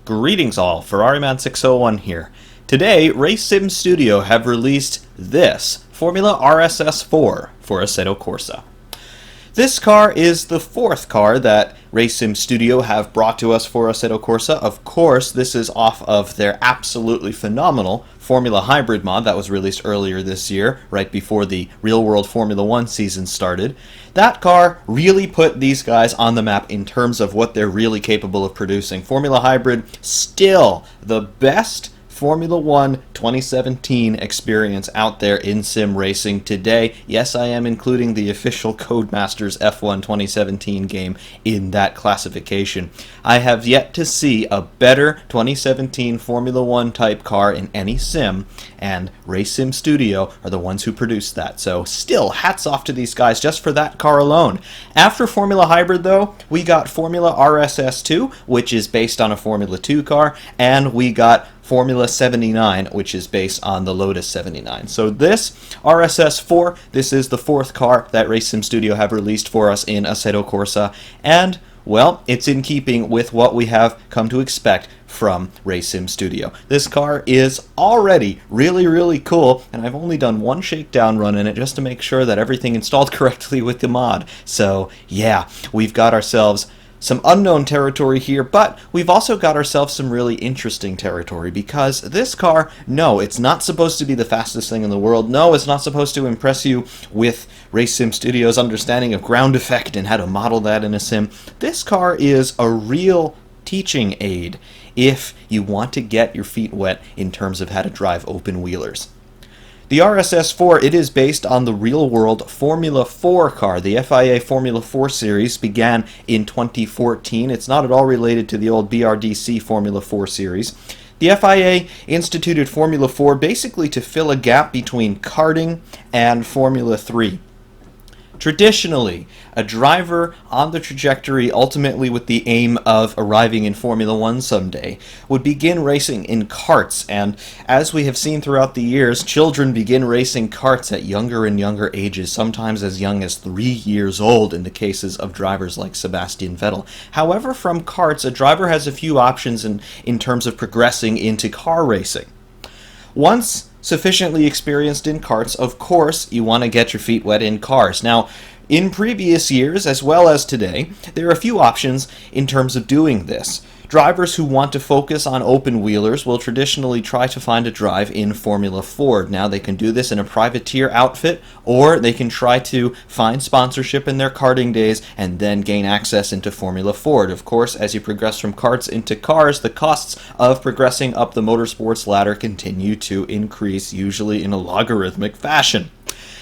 Greetings all, FerrariMan601 here. Today, RaceSim Studio have released this Formula RSS 4 for Assetto Corsa. This car is the fourth car that RaceSim Studio have brought to us for Assetto Corsa. Of course, this is off of their absolutely phenomenal Formula Hybrid mod that was released earlier this year, right before the real-world Formula 1 season started. That car really put these guys on the map in terms of what they're really capable of producing. Formula Hybrid, still the best Formula 1 2017 experience out there in sim racing today. Yes, I am including the official Codemasters F1 2017 game in that classification. I have yet to see a better 2017 Formula 1 type car in any sim, and RaceSim Studio are the ones who produced that. So still, hats off to these guys just for that car alone. After Formula Hybrid, though, we got Formula RSS 2, which is based on a Formula 2 car, and we got Formula 79, which is based on the Lotus 79. So this RSS 4, this is the fourth car that RaceSim Studio have released for us in Assetto Corsa, and, well, it's in keeping with what we have come to expect from RaceSim Studio. This car is already really cool, and I've only done one shakedown run in it just to make sure that everything installed correctly with the mod. So, yeah, we've got ourselves some unknown territory here, but we've also got ourselves some really interesting territory, because this car, no, it's not supposed to be the fastest thing in the world. No, it's not supposed to impress you with RaceSim Studio's understanding of ground effect and how to model that in a sim. This car is a real teaching aid if you want to get your feet wet in terms of how to drive open wheelers. The RSS 4, it is based on the real-world Formula 4 car. The FIA Formula 4 series began in 2014. It's not at all related to the old BRDC Formula 4 series. The FIA instituted Formula 4 basically to fill a gap between karting and Formula 3. Traditionally, a driver on the trajectory, ultimately with the aim of arriving in Formula 1 someday, would begin racing in karts, and as we have seen throughout the years, children begin racing karts at younger and younger ages, sometimes as young as 3 years old in the cases of drivers like Sebastian Vettel. However, from karts, a driver has a few options in terms of progressing into car racing. Once sufficiently experienced in karts, of course, you want to get your feet wet in cars. Now, in previous years, as well as today, there are a few options in terms of doing this. Drivers who want to focus on open wheelers will traditionally try to find a drive in Formula 4. Now, they can do this in a privateer outfit, or they can try to find sponsorship in their karting days and then gain access into Formula 4. Of course, as you progress from karts into cars, the costs of progressing up the motorsports ladder continue to increase, usually in a logarithmic fashion.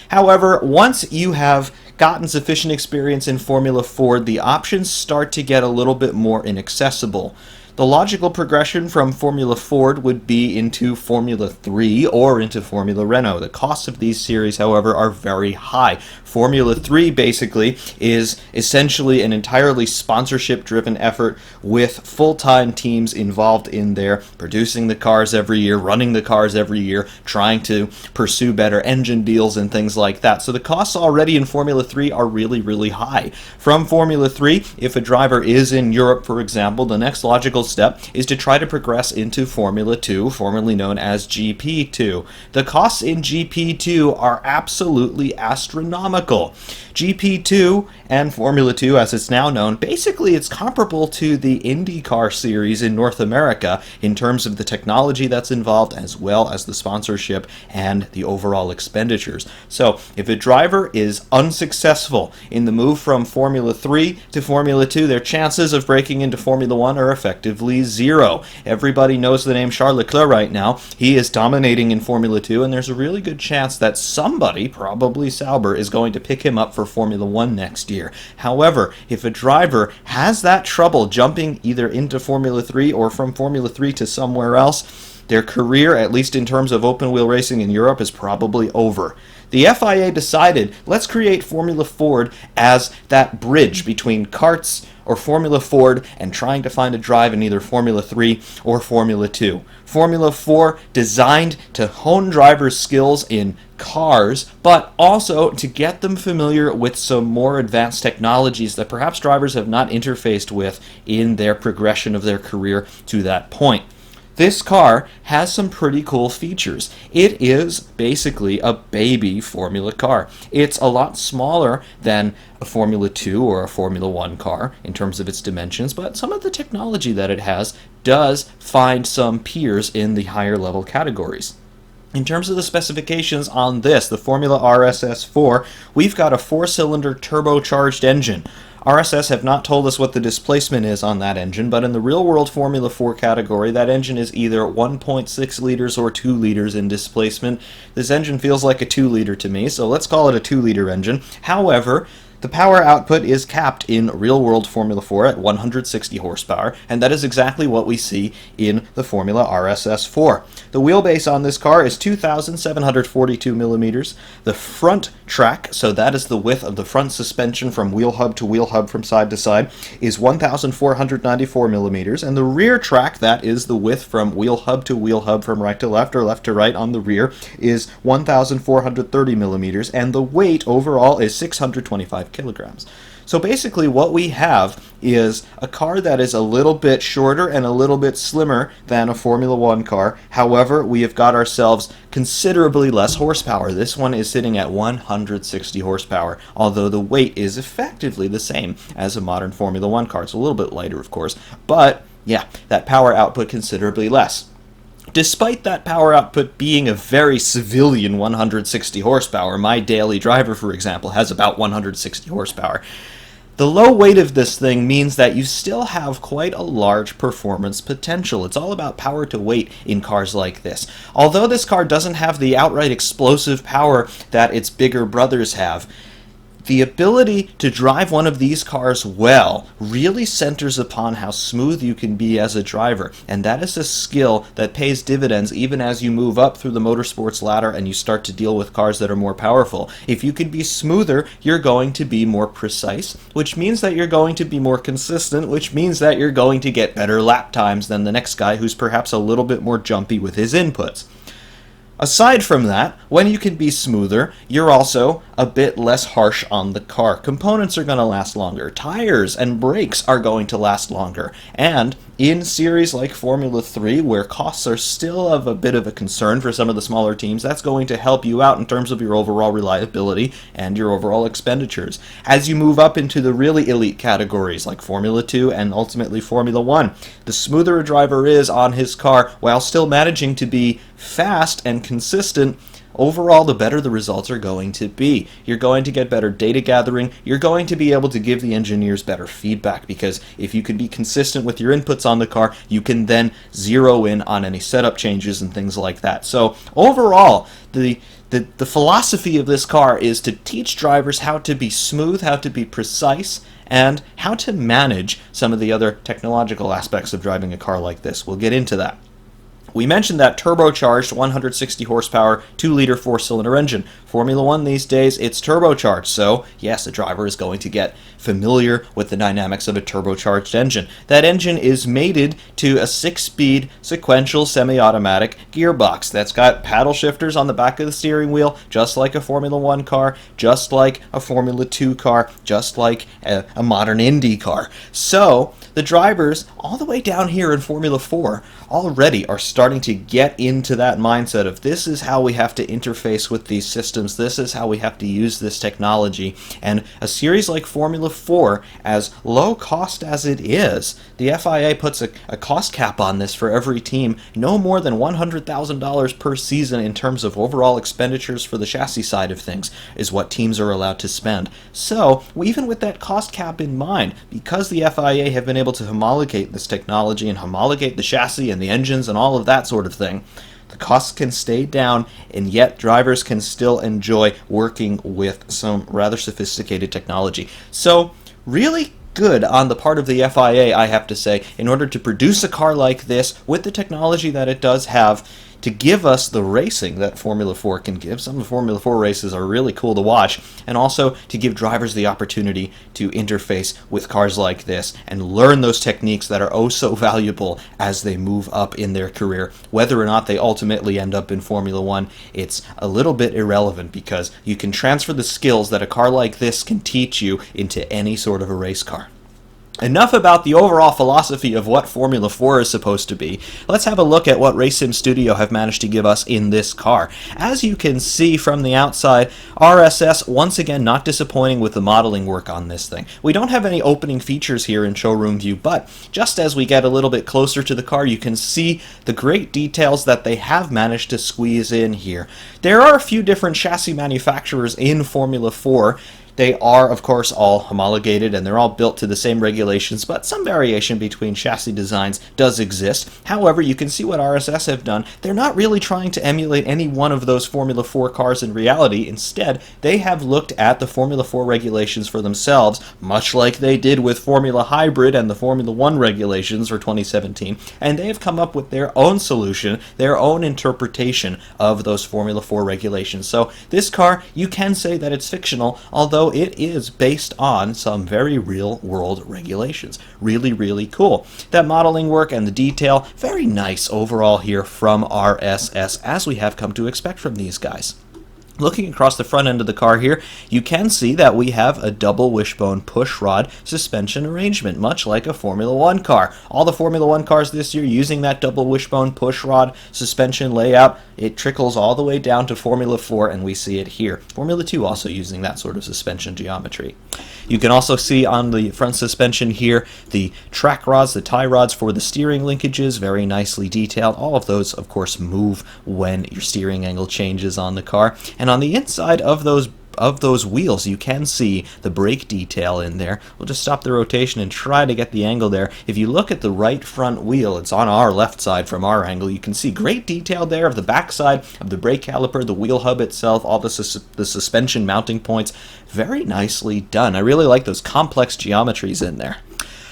However, once you have gotten sufficient experience in Formula 4, the options start to get a little bit more inaccessible. The logical progression from Formula 4 would be into Formula 3 or into Formula Renault. The costs of these series, however, are very high. Formula 3 basically is essentially an entirely sponsorship-driven effort with full-time teams involved in there, producing the cars every year, running the cars every year, trying to pursue better engine deals and things like that. So the costs already in Formula 3 are really high. From Formula 3, if a driver is in Europe, for example, the next logical step is to try to progress into Formula 2, formerly known as GP2. The costs in GP2 are absolutely astronomical. GP2 and Formula 2, as it's now known, basically it's comparable to the IndyCar series in North America in terms of the technology that's involved, as well as the sponsorship and the overall expenditures. So if a driver is unsuccessful in the move from Formula 3 to Formula 2, their chances of breaking into Formula 1 are effectively zero. Everybody knows the name Charles Leclerc right now. He is dominating in Formula 2, and there's a really good chance that somebody, probably Sauber, is going to pick him up for Formula 1 next year. However, if a driver has that trouble jumping either into Formula 3 or from Formula 3 to somewhere else, their career, at least in terms of open wheel racing in Europe, is probably over. The FIA decided, let's create Formula 4 as that bridge between karts or Formula Ford and trying to find a drive in either Formula 3 or Formula 2. Formula 4 designed to hone drivers' skills in cars, but also to get them familiar with some more advanced technologies that perhaps drivers have not interfaced with in their progression of their career to that point. This car has some pretty cool features. It is basically a baby Formula car. It's a lot smaller than a Formula 2 or a Formula 1 car in terms of its dimensions, but some of the technology that it has does find some peers in the higher level categories. In terms of the specifications on this, the Formula RSS 4, we've got a 4-cylinder turbocharged engine. RSS have not told us what the displacement is on that engine, but in the real-world Formula 4 category, that engine is either 1.6 liters or 2 liters in displacement. This engine feels like a 2-liter to me, so let's call it a 2-liter engine. However, the power output is capped in real-world Formula 4 at 160 horsepower, and that is exactly what we see in the Formula RSS 4. The wheelbase on this car is 2,742 millimeters. The front track, so that is the width of the front suspension from wheel hub to wheel hub from side to side, is 1,494 millimeters, and the rear track, that is the width from wheel hub to wheel hub from right to left or left to right on the rear, is 1,430 millimeters, and the weight overall is 625 kilograms. So basically what we have is a car that is a little bit shorter and a little bit slimmer than a Formula 1 car. However, we have got ourselves considerably less horsepower. This one is sitting at 160 horsepower, although the weight is effectively the same as a modern Formula 1 car. It's a little bit lighter, of course, but yeah, that power output considerably less. Despite that power output being a very civilian 160 horsepower, my daily driver, for example, has about 160 horsepower. The low weight of this thing means that you still have quite a large performance potential. It's all about power to weight in cars like this. Although this car doesn't have the outright explosive power that its bigger brothers have, the ability to drive one of these cars well really centers upon how smooth you can be as a driver, and that is a skill that pays dividends even as you move up through the motorsports ladder and you start to deal with cars that are more powerful. If you can be smoother, you're going to be more precise, which means that you're going to be more consistent, which means that you're going to get better lap times than the next guy who's perhaps a little bit more jumpy with his inputs. Aside from that, when you can be smoother, you're also a bit less harsh on the car. Components are going to last longer. Tires and brakes are going to last longer. And in series like Formula 3, where costs are still of a bit of a concern for some of the smaller teams, that's going to help you out in terms of your overall reliability and your overall expenditures. As you move up into the really elite categories like Formula 2 and ultimately Formula 1, the smoother a driver is on his car while still managing to be fast and consistent, overall, the better the results are going to be. You're going to get better data gathering. You're going to be able to give the engineers better feedback, because if you can be consistent with your inputs on the car, you can then zero in on any setup changes and things like that. So overall, the philosophy of this car is to teach drivers how to be smooth, how to be precise, and how to manage some of the other technological aspects of driving a car like this. We'll get into that. We mentioned that turbocharged 160 horsepower 2-liter 4-cylinder engine. Formula 1 these days, it's turbocharged, so yes, a driver is going to get familiar with the dynamics of a turbocharged engine. That engine is mated to a 6-speed sequential semi-automatic gearbox that's got paddle shifters on the back of the steering wheel, just like a Formula 1 car, just like a Formula 2 car, just like a modern Indy car. So the drivers all the way down here in Formula 4 already are starting to get into that mindset of this is how we have to interface with these systems, this is how we have to use this technology. And a series like Formula 4, as low cost as it is, the FIA puts a cost cap on this for every team, no more than $100,000 per season in terms of overall expenditures for the chassis side of things is what teams are allowed to spend. So even with that cost cap in mind, because the FIA have been able to homologate this technology and homologate the chassis and the engines and all of that sort of thing, the costs can stay down, and yet drivers can still enjoy working with some rather sophisticated technology. So really, good on the part of the FIA, I have to say, in order to produce a car like this with the technology that it does have, to give us the racing that Formula 4 can give. Some of the Formula 4 races are really cool to watch, and also to give drivers the opportunity to interface with cars like this and learn those techniques that are oh so valuable as they move up in their career. Whether or not they ultimately end up in Formula 1, it's a little bit irrelevant, because you can transfer the skills that a car like this can teach you into any sort of a race car. Enough about the overall philosophy of what Formula 4 is supposed to be. Let's have a look at what RaceSim Studio have managed to give us in this car. As you can see from the outside, RSS once again not disappointing with the modeling work on this thing. We don't have any opening features here in showroom view, but just as we get a little bit closer to the car, you can see the great details that they have managed to squeeze in here. There are a few different chassis manufacturers in Formula 4. They are, of course, all homologated, and they're all built to the same regulations, but some variation between chassis designs does exist. However, you can see what RSS have done. They're not really trying to emulate any one of those Formula 4 cars in reality. Instead, they have looked at the Formula 4 regulations for themselves, much like they did with Formula Hybrid and the Formula 1 regulations for 2017, and they have come up with their own solution, their own interpretation of those Formula 4 regulations. So this car, you can say that it's fictional, although it is based on some very real-world regulations. Really, really cool. That modeling work and the detail, very nice overall here from RSS, as we have come to expect from these guys. Looking across the front end of the car here, you can see that we have a double wishbone pushrod suspension arrangement, much like a Formula 1 car. All the Formula 1 cars this year using that double wishbone pushrod suspension layout. It trickles all the way down to Formula 4, and we see it here. Formula 2 also using that sort of suspension geometry. You can also see on the front suspension here the track rods, the tie rods for the steering linkages, very nicely detailed. All of those, of course, move when your steering angle changes on the car. And on the inside of those wheels, you can see the brake detail in there. We'll just stop the rotation and try to get the angle there. If you look at the right front wheel, it's on our left side from our angle, you can see great detail there of the back side of the brake caliper, the wheel hub itself, all the suspension mounting points. Very nicely done. I really like those complex geometries in there.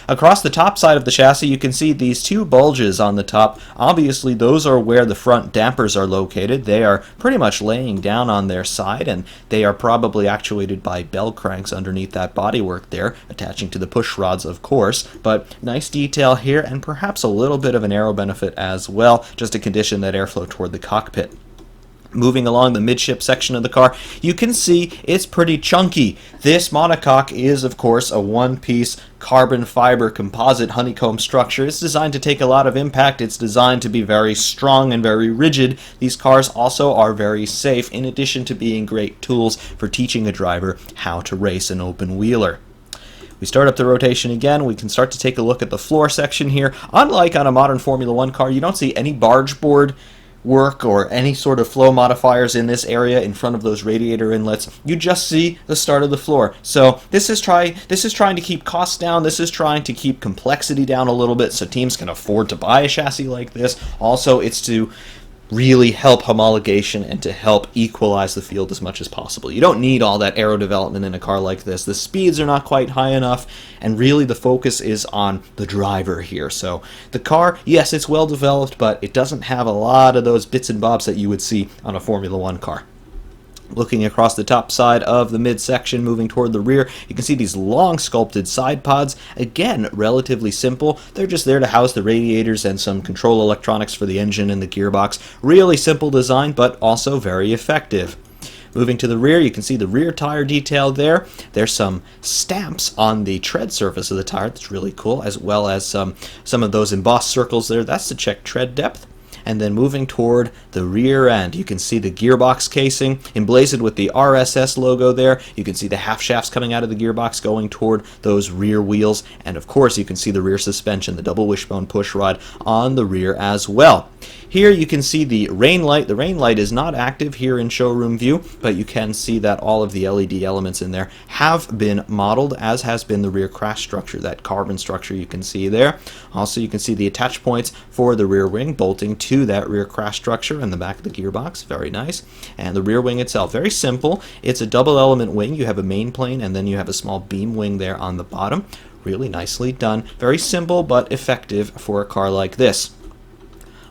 Across the top side of the chassis, you can see these two bulges on the top. Obviously, those are where the front dampers are located. They are pretty much laying down on their side, and they are probably actuated by bell cranks underneath that bodywork there, attaching to the push rods, of course. But nice detail here, and perhaps a little bit of an aero benefit as well, just to condition that airflow toward the cockpit. Moving along the midship section of the car, you can see it's pretty chunky. This monocoque is, of course, a one-piece carbon fiber composite honeycomb structure. It's designed to take a lot of impact. It's designed to be very strong and very rigid. These cars also are very safe, in addition to being great tools for teaching a driver how to race an open wheeler. We start up the rotation again. We can start to take a look at the floor section here. Unlike on a modern Formula 1 car, you don't see any barge board work or any sort of flow modifiers in this area in front of those radiator inlets. You just see the start of the floor. So this is trying to keep costs down. This is trying to keep complexity down a little bit so teams can afford to buy a chassis like this. Also, it's to really help homologation and to help equalize the field as much as possible. You don't need all that aero development in a car like this. The speeds are not quite high enough, and really the focus is on the driver here. So the car, yes, it's well developed, but it doesn't have a lot of those bits and bobs that you would see on a Formula 1 car. Looking across the top side of the midsection, moving toward the rear, you can see these long sculpted side pods. Again, relatively simple. They're just there to house the radiators and some control electronics for the engine and the gearbox. Really simple design, but also very effective. Moving to the rear, you can see the rear tire detail there. There's some stamps on the tread surface of the tire. That's really cool, as well as some of those embossed circles there. That's to check tread depth. And then moving toward the rear end, you can see the gearbox casing emblazoned with the RSS logo there. You can see the half shafts coming out of the gearbox going toward those rear wheels. And of course, you can see the rear suspension, the double wishbone push rod on the rear as well. Here you can see the rain light. The rain light is not active here in showroom view, but you can see that all of the LED elements in there have been modeled, as has been the rear crash structure, that carbon structure you can see there. Also, you can see the attach points for the rear wing bolting to to that rear crash structure in the back of the gearbox. Very nice. And the rear wing itself, very simple. It's a double element wing. You have a main plane and then you have a small beam wing there on the bottom. Really nicely done. Very simple but effective for a car like this.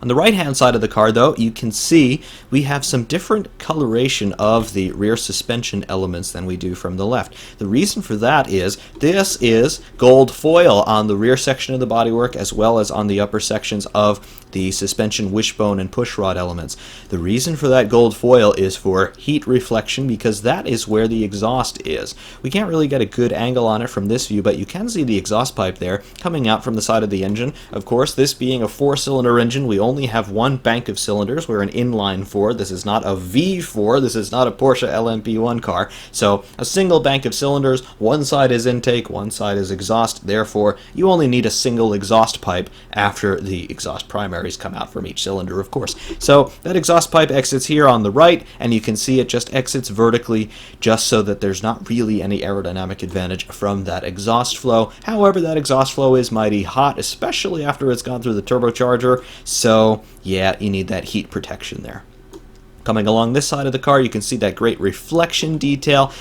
On the right-hand side of the car, though, you can see we have some different coloration of the rear suspension elements than we do from the left. The reason for that is this is gold foil on the rear section of the bodywork as well as on the upper sections of the suspension wishbone and pushrod elements. The reason for that gold foil is for heat reflection because that is where the exhaust is. We can't really get a good angle on it from this view, but you can see the exhaust pipe there coming out from the side of the engine. Of course, this being a 4-cylinder engine, we only have one bank of cylinders. We're an inline 4. This is not a V4. This is not a Porsche LMP1 car. So a single bank of cylinders, one side is intake, one side is exhaust. Therefore, you only need a single exhaust pipe after the exhaust primaries come out from each cylinder, of course. So that exhaust pipe exits here on the right, and you can see it just exits vertically just so that there's not really any aerodynamic advantage from that exhaust flow. However, that exhaust flow is mighty hot, especially after it's gone through the turbocharger, so yeah, you need that heat protection there. Coming along this side of the car, you can see that great reflection detail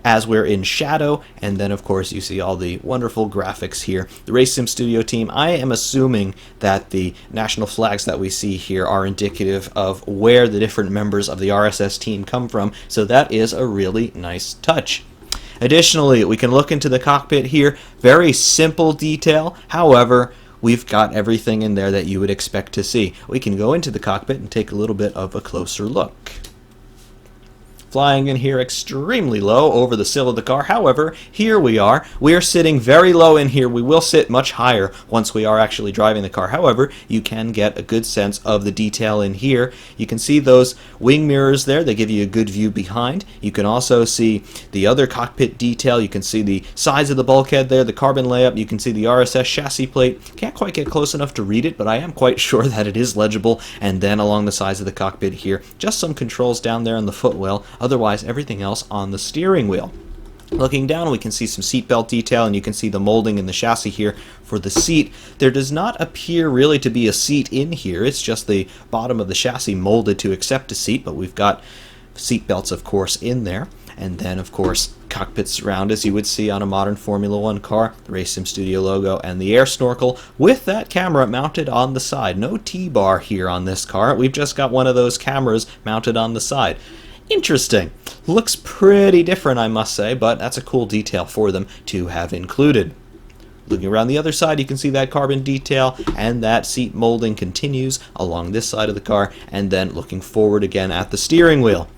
as we're in shadow, and then of course you see all the wonderful graphics here. The RaceSim Studio team, I am assuming that the national flags that we see here are indicative of where the different members of the RSS team come from, so that is a really nice touch. Additionally, we can look into the cockpit here. Very simple detail, however, we've got everything in there that you would expect to see. We can go into the cockpit and take a little bit of a closer look. Flying in here extremely low over the sill of the car. However, here we are. We are sitting very low in here. We will sit much higher once we are actually driving the car. However, you can get a good sense of the detail in here. You can see those wing mirrors there. They give you a good view behind. You can also see the other cockpit detail. You can see the size of the bulkhead there, the carbon layup. You can see the RSS chassis plate. Can't quite get close enough to read it, but I am quite sure that it is legible. And then along the sides of the cockpit here, just some controls down there on the footwell. Otherwise, everything else on the steering wheel. Looking down, we can see some seatbelt detail, and you can see the molding in the chassis here for the seat. There does not appear really to be a seat in here. It's just the bottom of the chassis molded to accept a seat, but we've got seatbelts, of course, in there. And then, of course, cockpit surround, as you would see on a modern Formula 1 car, the RaceSim Studio logo, and the air snorkel with that camera mounted on the side. No T-bar here on this car. We've just got one of those cameras mounted on the side. Interesting. Looks pretty different, I must say, but that's a cool detail for them to have included. Looking around the other side, you can see that carbon detail, and that seat molding continues along this side of the car, and then looking forward again at the steering wheel.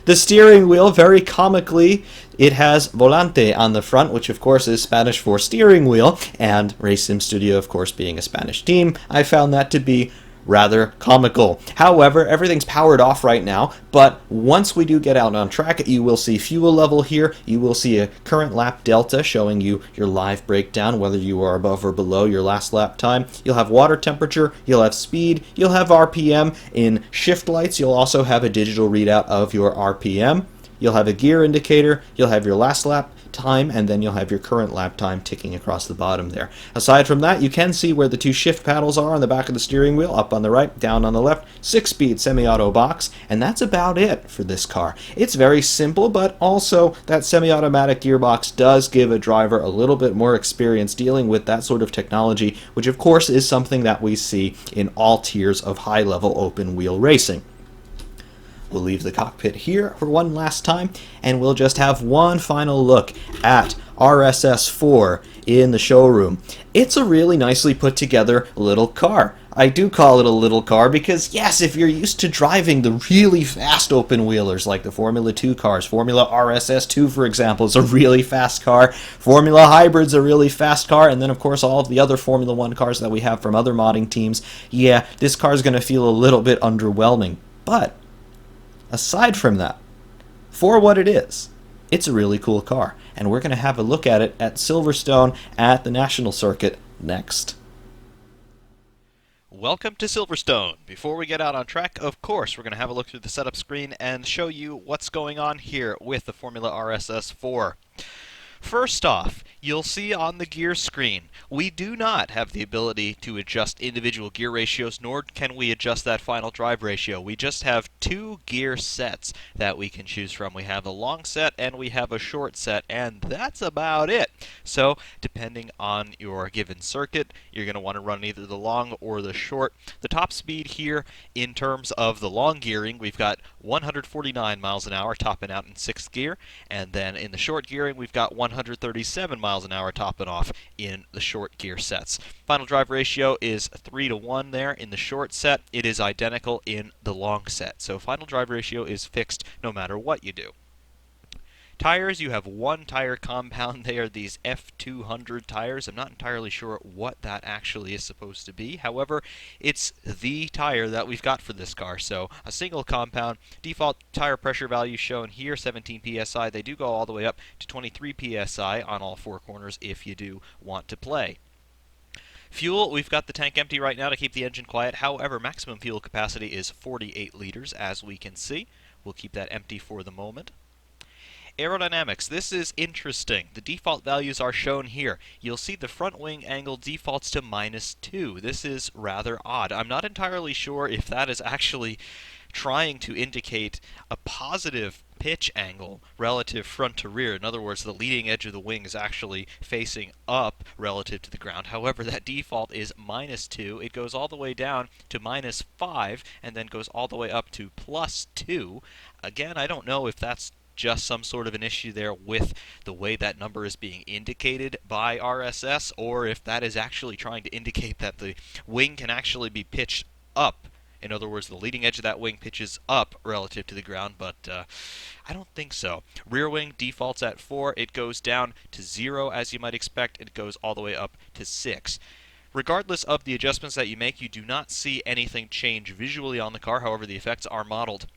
The steering wheel, very comically, it has volante on the front, which of course is Spanish for steering wheel, and RaceSim Studio, of course, being a Spanish team, I found that to be rather comical. However, everything's powered off right now, but once we do get out on track, you will see fuel level here. You will see a current lap delta showing you your live breakdown, whether you are above or below your last lap time. You'll have water temperature, you'll have speed, you'll have RPM. In shift lights, you'll also have a digital readout of your RPM. You'll have a gear indicator, you'll have your last lap time, and then you'll have your current lap time ticking across the bottom there. Aside from that, you can see where the two shift paddles are on the back of the steering wheel, up on the right, down on the left, 6-speed semi-auto box, and that's about it for this car. It's very simple, but also that semi-automatic gearbox does give a driver a little bit more experience dealing with that sort of technology, which of course is something that we see in all tiers of high-level open-wheel racing. We'll leave the cockpit here for one last time, and we'll just have one final look at RSS 4 in the showroom. It's a really nicely put together little car. I do call it a little car because, yes, if you're used to driving the really fast open-wheelers like the Formula 2 cars, Formula RSS 2, for example, is a really fast car, Formula Hybrid's a really fast car, and then, of course, all of the other Formula 1 cars that we have from other modding teams, yeah, this car's going to feel a little bit underwhelming. But aside from that, for what it is, it's a really cool car, and we're going to have a look at it at Silverstone at the National Circuit next. Welcome to Silverstone. Before we get out on track, of course, we're going to have a look through the setup screen and show you what's going on here with the Formula RSS 4. First off, You'll see on the gear screen, we do not have the ability to adjust individual gear ratios, nor can we adjust that final drive ratio. We just have two gear sets that we can choose from. We have a long set and we have a short set, and that's about it. So, depending on your given circuit, you're going to want to run either the long or the short. The top speed here, in terms of the long gearing, we've got 149 miles an hour topping out in 6th gear, and then in the short gearing, we've got 137 miles an hour topping off in the short gear sets. Final drive ratio is 3-to-1 there in the short set. It is identical in the long set. So final drive ratio is fixed no matter what you do. Tires, you have one tire compound. They are these F200 tires. I'm not entirely sure what that actually is supposed to be. However, it's the tire that we've got for this car. So a single compound. Default tire pressure value shown here, 17 psi. They do go all the way up to 23 psi on all four corners if you do want to play. Fuel, we've got the tank empty right now to keep the engine quiet. However, maximum fuel capacity is 48 liters, as we can see. We'll keep that empty for the moment. Aerodynamics, this is interesting. The default values are shown here. You'll see the front wing angle defaults to -2. This is rather odd. I'm not entirely sure if that is actually trying to indicate a positive pitch angle relative front to rear. In other words, the leading edge of the wing is actually facing up relative to the ground. However, that default is -2. It goes all the way down to -5 and then goes all the way up to +2. Again, I don't know if that's just some sort of an issue there with the way that number is being indicated by RSS, or if that is actually trying to indicate that the wing can actually be pitched up. In other words, the leading edge of that wing pitches up relative to the ground, but I don't think so. Rear wing defaults at 4. It goes down to 0, as you might expect. It goes all the way up to 6. Regardless of the adjustments that you make, you do not see anything change visually on the car. However, the effects are modeled.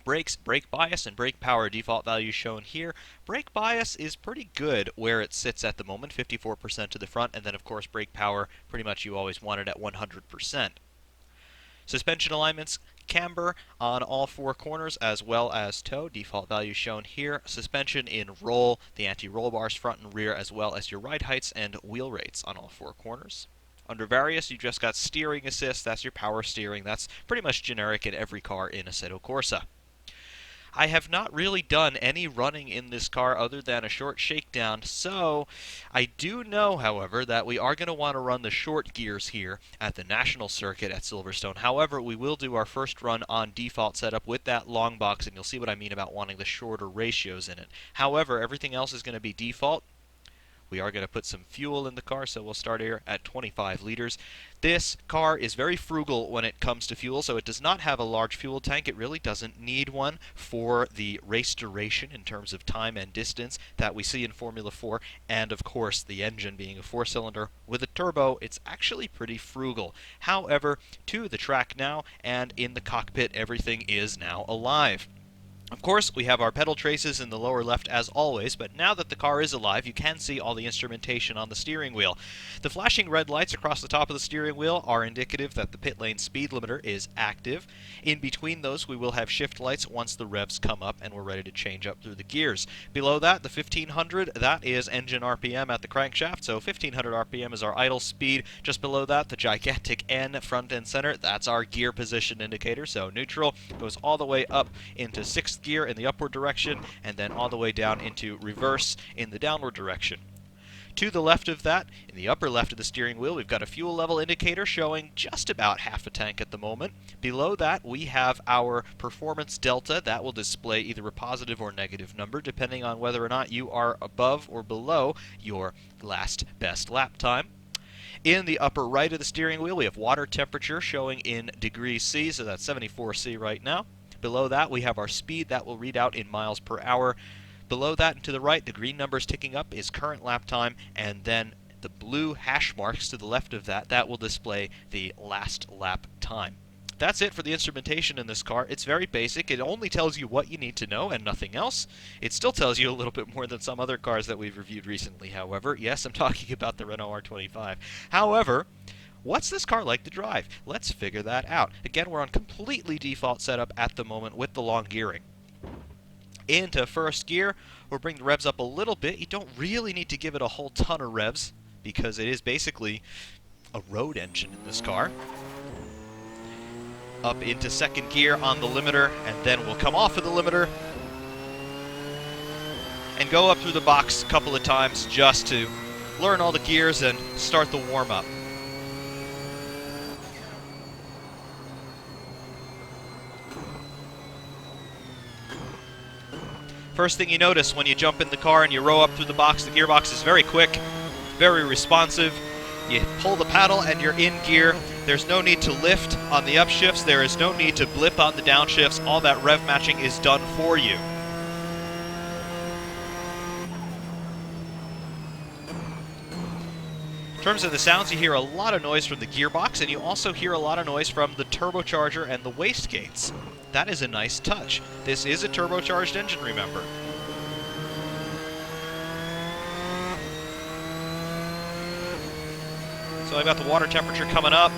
Brakes, brake bias, and brake power default values shown here. Brake bias is pretty good where it sits at the moment, 54% to the front, and then of course brake power, pretty much you always want it at 100%. Suspension alignments, camber on all four corners as well as toe, default values shown here. Suspension in roll, the anti-roll bars front and rear, as well as your ride heights and wheel rates on all four corners. Under various, you just got steering assist, that's your power steering. That's pretty much generic in every car in Assetto Corsa. I have not really done any running in this car other than a short shakedown, so I do know, however, that we are going to want to run the short gears here at the National Circuit at Silverstone. However, we will do our first run on default setup with that long box, and you'll see what I mean about wanting the shorter ratios in it. However, everything else is going to be default. We are going to put some fuel in the car, so we'll start here at 25 liters. This car is very frugal when it comes to fuel, so it does not have a large fuel tank. It really doesn't need one for the race duration in terms of time and distance that we see in Formula 4, and of course the engine being a 4-cylinder with a turbo, it's actually pretty frugal. However, to the track now, and in the cockpit, everything is now alive. Of course, we have our pedal traces in the lower left as always, but now that the car is alive, you can see all the instrumentation on the steering wheel. The flashing red lights across the top of the steering wheel are indicative that the pit lane speed limiter is active. In between those, we will have shift lights once the revs come up and we're ready to change up through the gears. Below that, the 1500, that is engine RPM at the crankshaft, so 1500 RPM is our idle speed. Just below that, the gigantic N front and center, that's our gear position indicator, so neutral goes all the way up into 6th gear in the upward direction, and then all the way down into reverse in the downward direction. To the left of that, in the upper left of the steering wheel, we've got a fuel level indicator showing just about half a tank at the moment. Below that, we have our performance delta. That will display either a positive or negative number, depending on whether or not you are above or below your last best lap time. In the upper right of the steering wheel, we have water temperature showing in degrees C, so that's 74 C right now. Below that, we have our speed. That will read out in miles per hour. Below that and to the right, the green numbers ticking up is current lap time, and then the blue hash marks to the left of that, that will display the last lap time. That's it for the instrumentation in this car. It's very basic. It only tells you what you need to know and nothing else. It still tells you a little bit more than some other cars that we've reviewed recently, however. Yes, I'm talking about the Renault R25. However, what's this car like to drive? Let's figure that out. Again, we're on completely default setup at the moment with the long gearing. into first gear. We'll bring the revs up a little bit. You don't really need to give it a whole ton of revs because it is basically a road engine in this car. Up into second gear on the limiter, and then we'll come off of the limiter and go up through the box a couple of times just to learn all the gears and start the warm-up. First thing you notice when you jump in the car and you row up through the box, the gearbox is very quick, very responsive. You pull the paddle and you're in gear. There's no need to lift on the upshifts. There is no need to blip on the downshifts. All that rev matching is done for you. In terms of the sounds, you hear a lot of noise from the gearbox, and you also hear a lot of noise from the turbocharger and the wastegates. That is a nice touch. This is a turbocharged engine, remember. So I've got the water temperature coming up.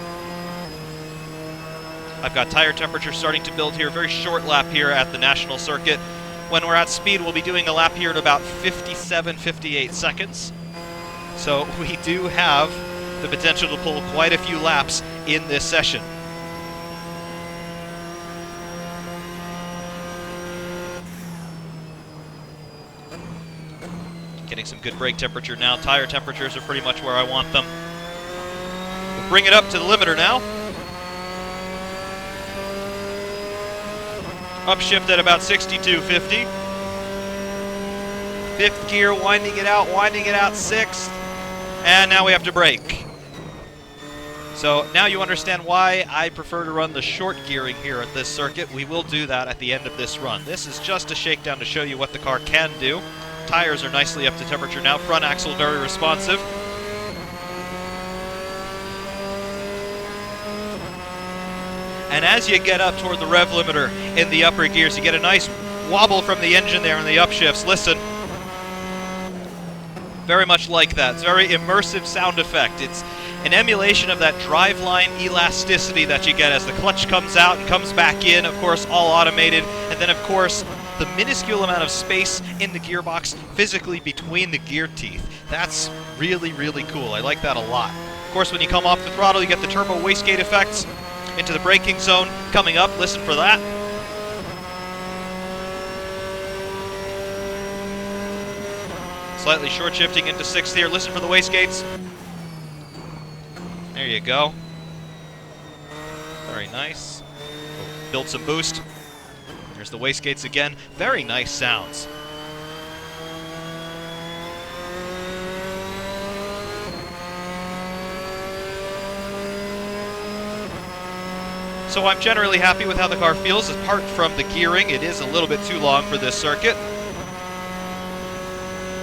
I've got tire temperature starting to build here. Very short lap here at the National Circuit. When we're at speed, we'll be doing a lap here at about 57, 58 seconds. So we do have the potential to pull quite a few laps in this session. Getting some good brake temperature now. Tire temperatures are pretty much where I want them. We'll bring it up to the limiter now. Upshift at about 62.50. Fifth gear, winding it out, sixth. And now we have to brake. So now you understand why I prefer to run the short gearing here at this circuit. We will do that at the end of this run. This is just a shakedown to show you what the car can do. Tires are nicely up to temperature now. Front axle very responsive. And as you get up toward the rev limiter in the upper gears, you get a nice wobble from the engine there in the upshifts. Listen. Very much like that. It's a very immersive sound effect. It's an emulation of that driveline elasticity that you get as the clutch comes out and comes back in, of course, all automated. And then, of course, the minuscule amount of space in the gearbox physically between the gear teeth. That's really, really cool. I like that a lot. Of course, when you come off the throttle, you get the turbo wastegate effects into the braking zone coming up. Listen for that. Slightly short shifting into sixth here. Listen for the wastegates. There you go. Very nice. Build some boost. There's the wastegates again. Very nice sounds. So I'm generally happy with how the car feels. Apart from the gearing, it is a little bit too long for this circuit.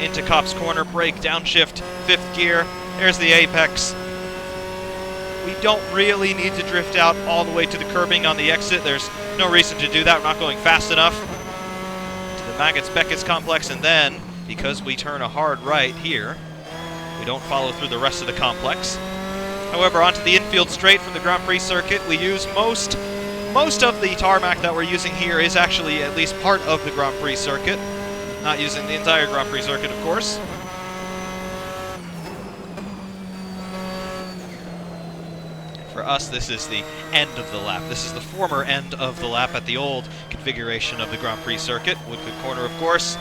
Into Copse Corner, brake, downshift, fifth gear. There's the apex. We don't really need to drift out all the way to the curbing on the exit. There's no reason to do that. We're not going fast enough. To the Maggots-Beckett's complex, and then, because we turn a hard right here, we don't follow through the rest of the complex. However, onto the infield straight from the Grand Prix circuit, we use most of the tarmac that we're using here is actually at least part of the Grand Prix circuit. Not using the entire Grand Prix circuit, of course. For us, this is the end of the lap. This is the former end of the lap at the old configuration of the Grand Prix circuit. Woodcote Corner, of course.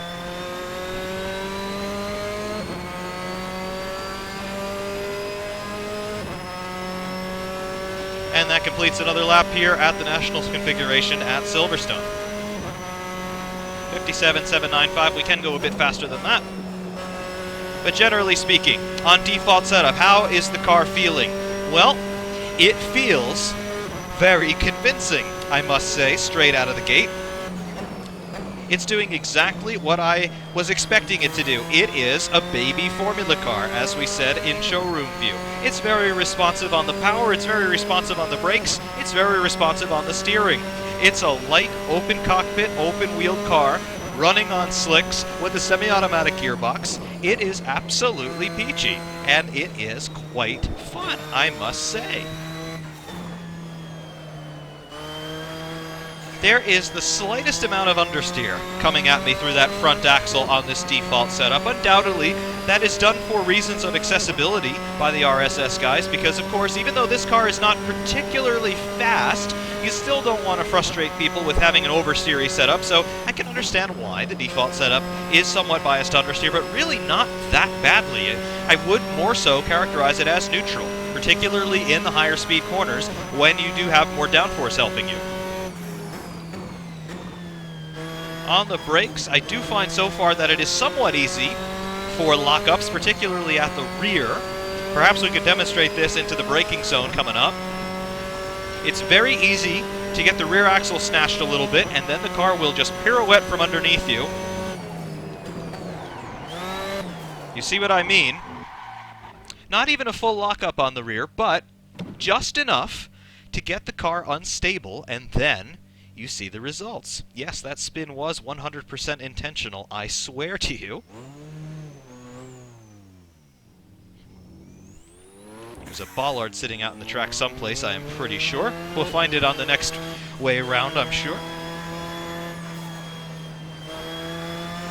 And that completes another lap here at the Nationals configuration at Silverstone. 57.795. We can go a bit faster than that. But generally speaking, on default setup, how is the car feeling? Well, it feels very convincing, I must say, straight out of the gate. It's doing exactly what I was expecting it to do. It is a baby formula car, as we said in showroom view. It's very responsive on the power, it's very responsive on the brakes, it's very responsive on the steering. It's a light, open cockpit, open-wheeled car running on slicks with a semi-automatic gearbox. It is absolutely peachy, and it is quite fun, I must say. there is the slightest amount of understeer coming at me through that front axle on this default setup. Undoubtedly, that is done for reasons of accessibility by the RSS guys, because of course, even though this car is not particularly fast, you still don't want to frustrate people with having an oversteery setup, so I can understand why the default setup is somewhat biased to understeer, but really not that badly. I would more so characterize it as neutral, particularly in the higher speed corners when you do have more downforce helping you. On the brakes, I do find so far that it is somewhat easy for lockups, particularly at the rear. Perhaps we could demonstrate this into the braking zone coming up. It's very easy to get the rear axle snatched a little bit, and then the car will just pirouette from underneath you. You see what I mean? Not even a full lockup on the rear, but just enough to get the car unstable, and then you see the results. Yes, that spin was 100% intentional, I swear to you. There's a bollard sitting out in the track someplace, I am pretty sure. We'll find it on the next way around, I'm sure.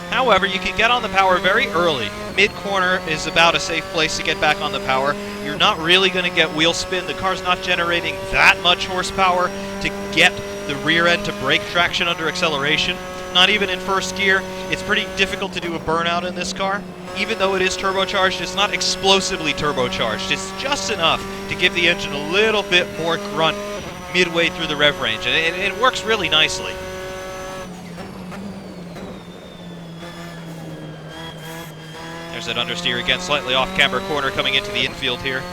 However, you can get on the power very early. Mid-corner is about a safe place to get back on the power. You're not really going to get wheel spin. The car's not generating that much horsepower to get the rear end to brake traction under acceleration. Not even in first gear. It's pretty difficult to do a burnout in this car. Even though it is turbocharged, it's not explosively turbocharged. It's just enough to give the engine a little bit more grunt midway through the rev range, and it works really nicely. There's that understeer again, slightly off camber corner coming into the infield here.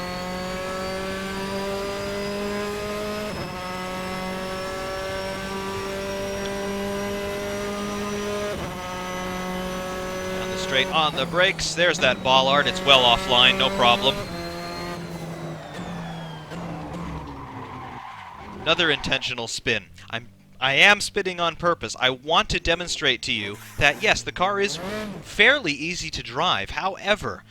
Straight on the brakes. There's that bollard. It's well offline, no problem. Another intentional spin. I am spinning on purpose. I want to demonstrate to you that yes, the car is fairly easy to drive. However,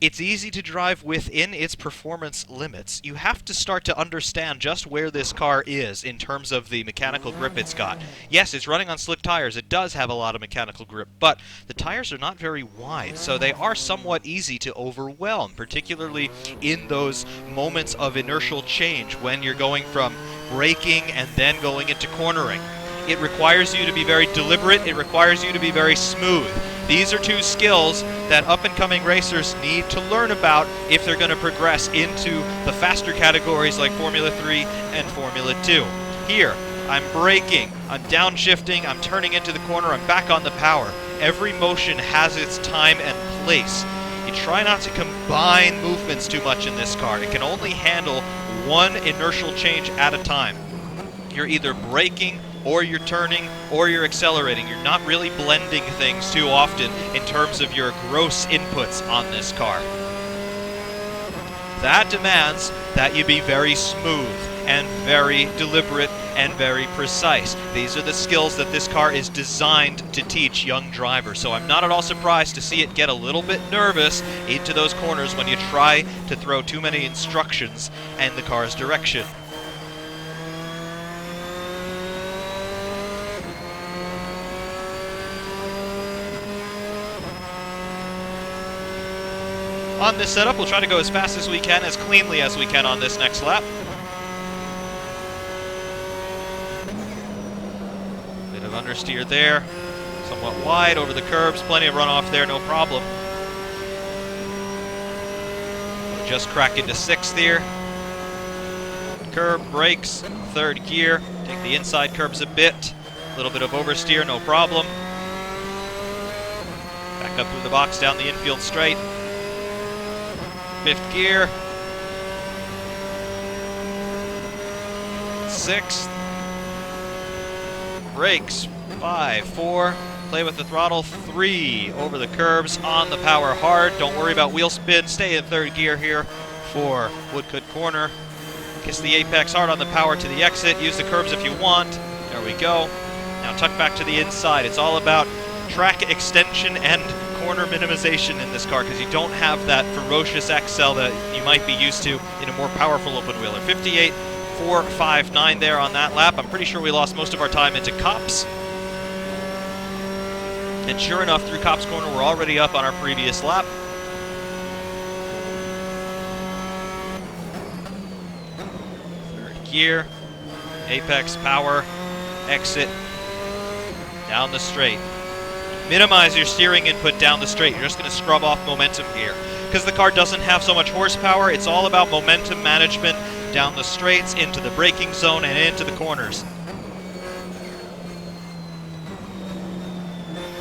it's easy to drive within its performance limits. You have to start to understand just where this car is in terms of the mechanical grip it's got. Yes, it's running on slick tires. It does have a lot of mechanical grip, but the tires are not very wide, so they are somewhat easy to overwhelm, particularly in those moments of inertial change when you're going from braking and then going into cornering. It requires you to be very deliberate. It requires you to be very smooth. These are two skills that up-and-coming racers need to learn about if they're going to progress into the faster categories like Formula 3 and Formula 2. Here, I'm braking, I'm downshifting, I'm turning into the corner, I'm back on the power. Every motion has its time and place. You try not to combine movements too much in this car. It can only handle one inertial change at a time. You're either braking, or you're turning, or you're accelerating. You're not really blending things too often in terms of your gross inputs on this car. That demands that you be very smooth and very deliberate and very precise. These are the skills that this car is designed to teach young drivers. So I'm not at all surprised to see it get a little bit nervous into those corners when you try to throw too many instructions in the car's direction. On this setup, we'll try to go as fast as we can, as cleanly as we can on this next lap. Bit of understeer there, somewhat wide over the curbs, plenty of runoff there, no problem. We'll just crack into sixth here. Curb, brakes, third gear, take the inside curbs a bit, a little bit of oversteer, no problem. Back up through the box, down the infield straight. Fifth gear. Sixth. Brakes. 5, 4. Play with the throttle. 3. Over the curbs. On the power hard. Don't worry about wheel spin. Stay in third gear here for Woodcut corner. Kiss the apex hard on the power to the exit. Use the curbs if you want. There we go. Now tuck back to the inside. It's all about track extension and corner minimization in this car because you don't have that ferocious accel that you might be used to in a more powerful open wheeler. 58, 4:59 there on that lap. I'm pretty sure we lost most of our time into Cops. And sure enough, through Cops Corner, we're already up on our previous lap. Third gear, apex, power, exit, down the straight. Minimize your steering input down the straight. You're just going to scrub off momentum here. Because the car doesn't have so much horsepower, it's all about momentum management down the straights, into the braking zone, and into the corners.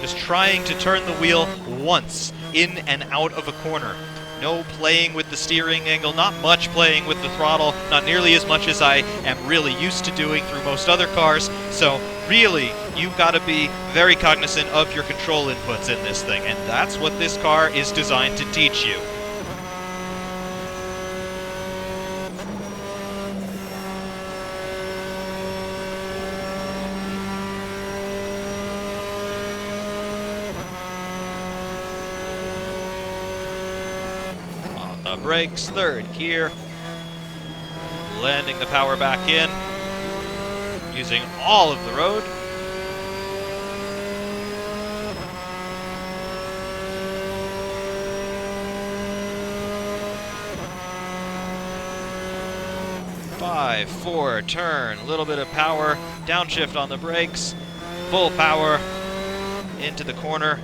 Just trying to turn the wheel once in and out of a corner. No playing with the steering angle, not much playing with the throttle, not nearly as much as I am really used to doing through most other cars. So really, you've got to be very cognizant of your control inputs in this thing, and that's what this car is designed to teach you. Brakes, third gear, landing the power back in, using all of the road. Five, four, turn, a little bit of power, downshift on the brakes, full power into the corner.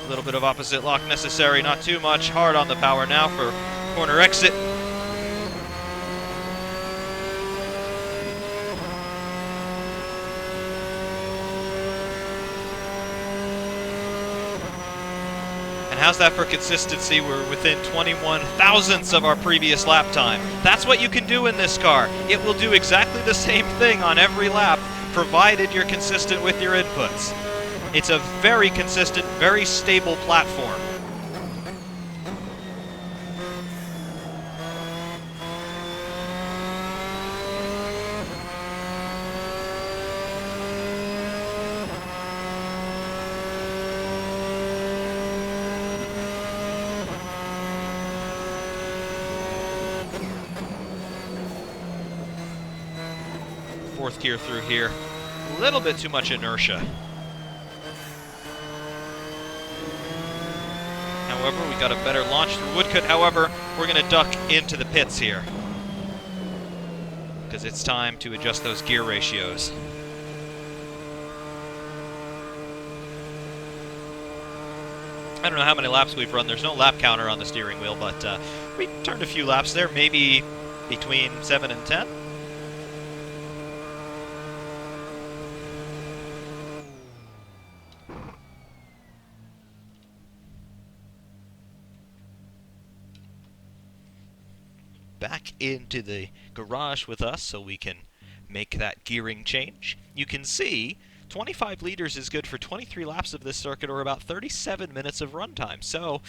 A little bit of opposite lock necessary, not too much. Hard on the power now for corner exit. And how's that for consistency? We're within 21 thousandths of our previous lap time. That's what you can do in this car. It will do exactly the same thing on every lap, provided you're consistent with your inputs. It's a very consistent, very stable platform. Fourth gear through here. A little bit too much inertia. However, we got a better launch through Woodcut. However, we're going to duck into the pits here, because it's time to adjust those gear ratios. I don't know how many laps we've run. There's no lap counter on the steering wheel, but we turned a few laps there, maybe between 7 and 10. Back into the garage with us so we can make that gearing change. You can see 25 liters is good for 23 laps of this circuit, or about 37 minutes of runtime. So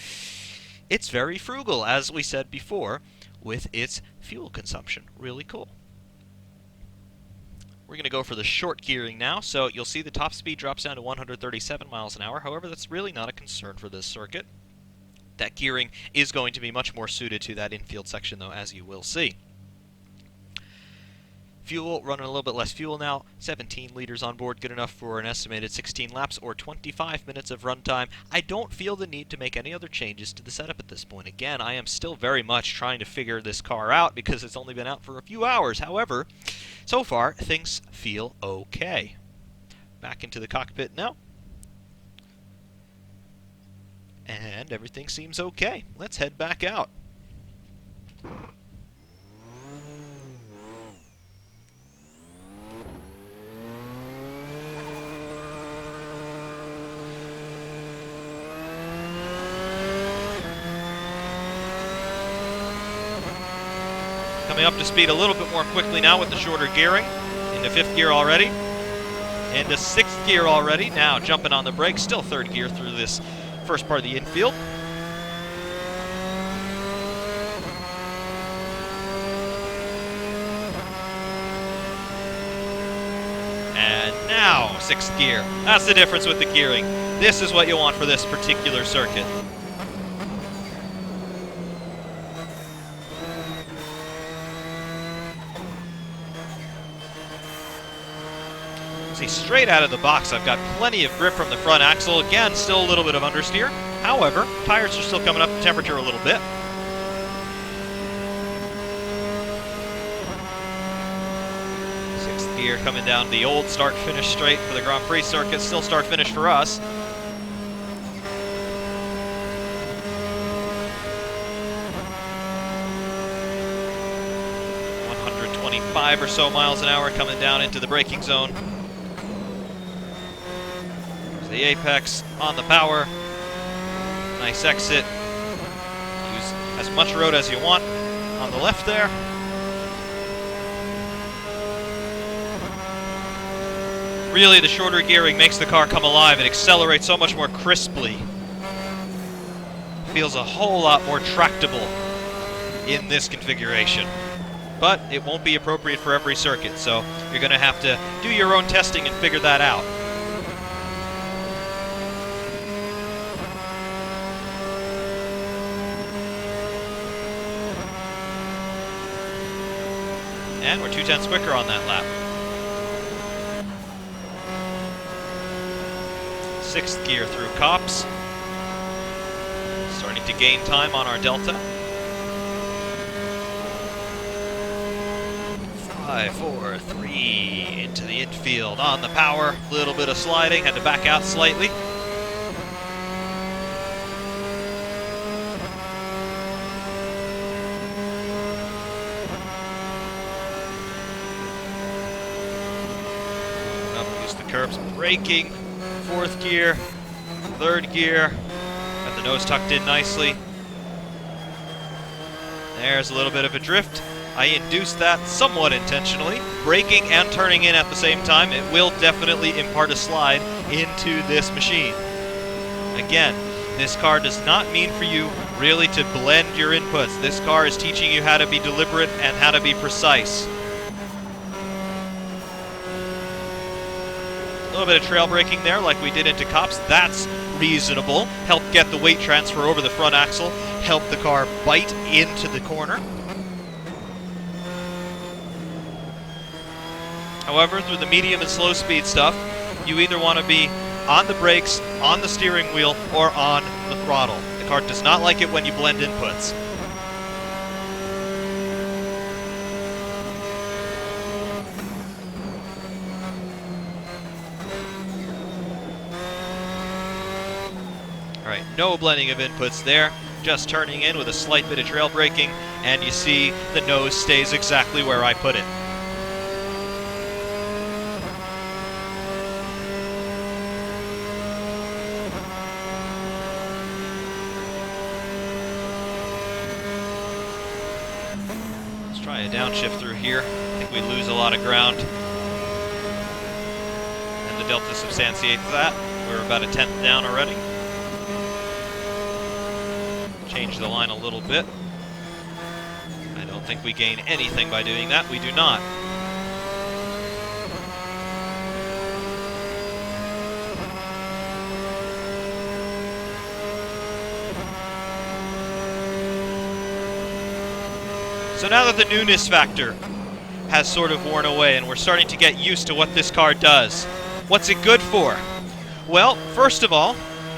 it's very frugal, as we said before, with its fuel consumption. Really cool. We're going to go for the short gearing now, so you'll see the top speed drops down to 137 miles an hour. However, that's really not a concern for this circuit. That gearing is going to be much more suited to that infield section, though, as you will see. Fuel, running a little bit less fuel now, 17 liters on board, good enough for an estimated 16 laps or 25 minutes of runtime. I don't feel the need to make any other changes to the setup at this point. Again, I am still very much trying to figure this car out because it's only been out for a few hours. However, so far, things feel okay. Back into the cockpit now. And everything seems okay. Let's head back out. Coming up to speed a little bit more quickly now with the shorter gearing. Into fifth gear already. Into sixth gear already. Now jumping on the brakes. Still third gear through this first part of the infield. And now sixth gear. That's the difference with the gearing. This is what you want for this particular circuit. See, straight out of the box, I've got plenty of grip from the front axle. Again, still a little bit of understeer. However, tires are still coming up to temperature a little bit. Sixth gear coming down the old start-finish straight for the Grand Prix circuit. Still start-finish for us. 125 or so miles an hour coming down into the braking zone. There's the apex on the power. Nice exit. Use as much road as you want on the left there. Really, the shorter gearing makes the car come alive. It accelerates so much more crisply. Feels a whole lot more tractable in this configuration. But it won't be appropriate for every circuit, so you're going to have to do your own testing and figure that out. And we're 2/10 quicker on that lap. Sixth gear through Cops. Starting to gain time on our Delta. 5, 4, 3, into the infield on the power. Little bit of sliding, had to back out slightly. Use the curbs, braking. Fourth gear, third gear. Got the nose tucked in nicely. There's a little bit of a drift. I induced that somewhat intentionally, braking and turning in at the same time. It will definitely impart a slide into this machine. Again, this car does not mean for you really to blend your inputs. This car is teaching you how to be deliberate and how to be precise. A little bit of trail braking there like we did into Cops. That's reasonable. Help get the weight transfer over the front axle. Help the car bite into the corner. However, through the medium and slow speed stuff, you either want to be on the brakes, on the steering wheel, or on the throttle. The car does not like it when you blend inputs. Alright, no blending of inputs there, just turning in with a slight bit of trail braking, and you see the nose stays exactly where I put it. Let's try a downshift through here. I think we lose a lot of ground. And the Delta substantiates that. We're about a 10th down already. Change the line a little bit. I don't think we gain anything by doing that. We do not. So now that the newness factor has sort of worn away and we're starting to get used to what this car does, what's it good for? Well, first of all,